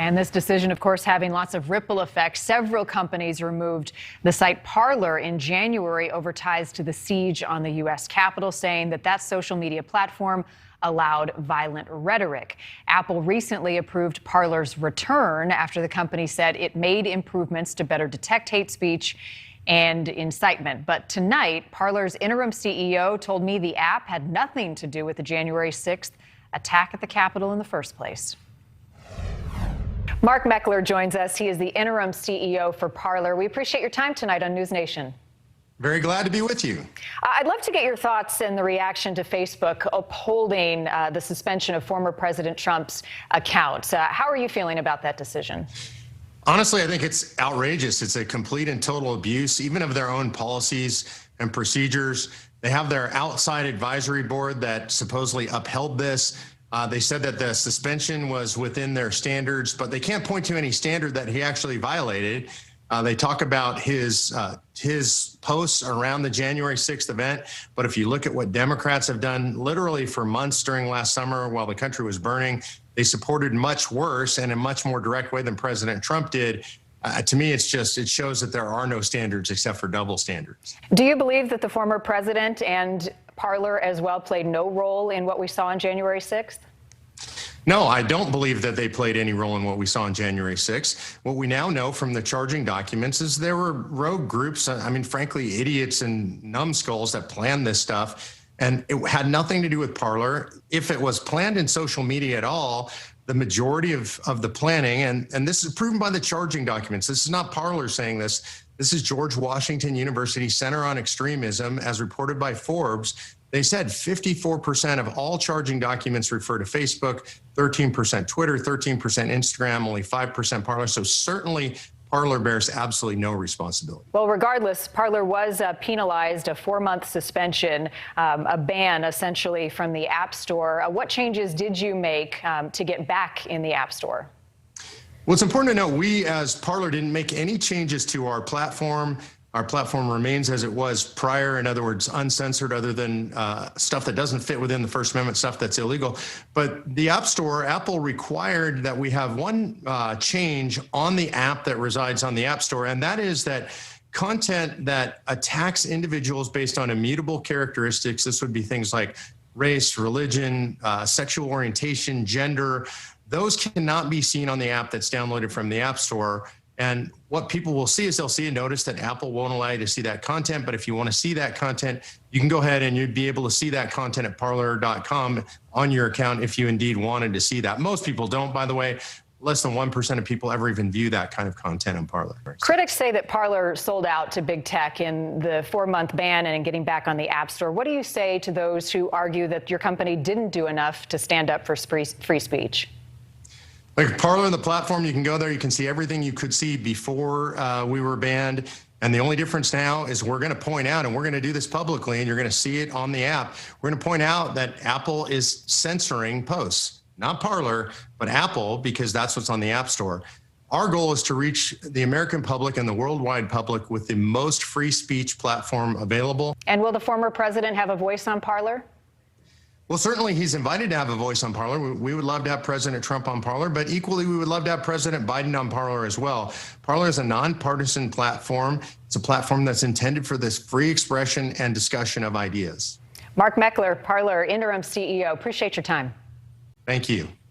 And this decision, of course, having lots of ripple effects. Several companies removed the site Parler in January over ties to the siege on the U.S. Capitol, saying that that social media platform allowed violent rhetoric. Apple recently approved Parler's return after the company said it made improvements to better detect hate speech and incitement. But tonight, Parler's interim CEO told me the app had nothing to do with the January 6th attack at the Capitol in the first place. Mark Meckler joins us. He is the interim CEO for Parler. We appreciate your time tonight on NewsNation. Very glad to be with you. I'd love to get your thoughts and the reaction to Facebook upholding the suspension of former President Trump's accounts. How are you feeling about that decision? Honestly, I think it's outrageous. It's a complete and total abuse, even of their own policies and procedures. They have their outside advisory board that supposedly upheld this. They said that the suspension was within their standards, but they can't point to any standard that he actually violated. They talk about his posts around the January 6th event, but if you look at what Democrats have done literally for months during last summer while the country was burning, they supported much worse and in a much more direct way than President Trump did. To me, it shows that there are no standards except for double standards. Do you believe that the former president and Parler as well played no role in what we saw on January 6th? No, I don't believe that they played any role in what we saw on January 6th. What we now know from the charging documents is there were rogue groups, I mean, frankly, idiots and numbskulls that planned this stuff. And it had nothing to do with Parler. If it was planned in social media at all, the majority of the planning, and this is proven by the charging documents. This is not Parler saying this. This is George Washington University Center on Extremism, as reported by Forbes. They said 54% of all charging documents refer to Facebook, 13% Twitter, 13% Instagram, only 5% Parler. So certainly Parler bears absolutely no responsibility. Well, regardless, Parler was penalized, a 4-month suspension, a ban essentially from the App Store. What changes did you make to get back in the App Store? Well, it's important to note we as Parler didn't make any changes to our platform. Our platform remains as it was prior, in other words, uncensored, other than stuff that doesn't fit within the First Amendment, stuff that's illegal. But the App Store, Apple required that we have one change on the app that resides on the App Store, and that is that content that attacks individuals based on immutable characteristics, this would be things like race, religion, sexual orientation, gender, those cannot be seen on the app that's downloaded from the App Store. And what people will see is they'll see a notice that Apple won't allow you to see that content. But if you want to see that content, you can go ahead and you'd be able to see that content at parler.com on your account if you indeed wanted to see that. Most people don't, by the way. Less than 1% of people ever even view that kind of content on Parler. Critics say that Parler sold out to big tech in the 4-month ban and in getting back on the App Store. What do you say to those who argue that your company didn't do enough to stand up for free speech? Like Parler and the platform, you can go there, you can see everything you could see before we were banned. And the only difference now is we're going to point out, and we're going to do this publicly, and you're going to see it on the app. We're going to point out that Apple is censoring posts, not Parler, but Apple, because that's what's on the App Store. Our goal is to reach the American public and the worldwide public with the most free speech platform available. And will the former president have a voice on Parler? Well, certainly he's invited to have a voice on Parler. We would love to have President Trump on Parler, but equally we would love to have President Biden on Parler as well. Parler is a nonpartisan platform. It's a platform that's intended for this free expression and discussion of ideas. Mark Meckler, Parler interim CEO. Appreciate your time. Thank you.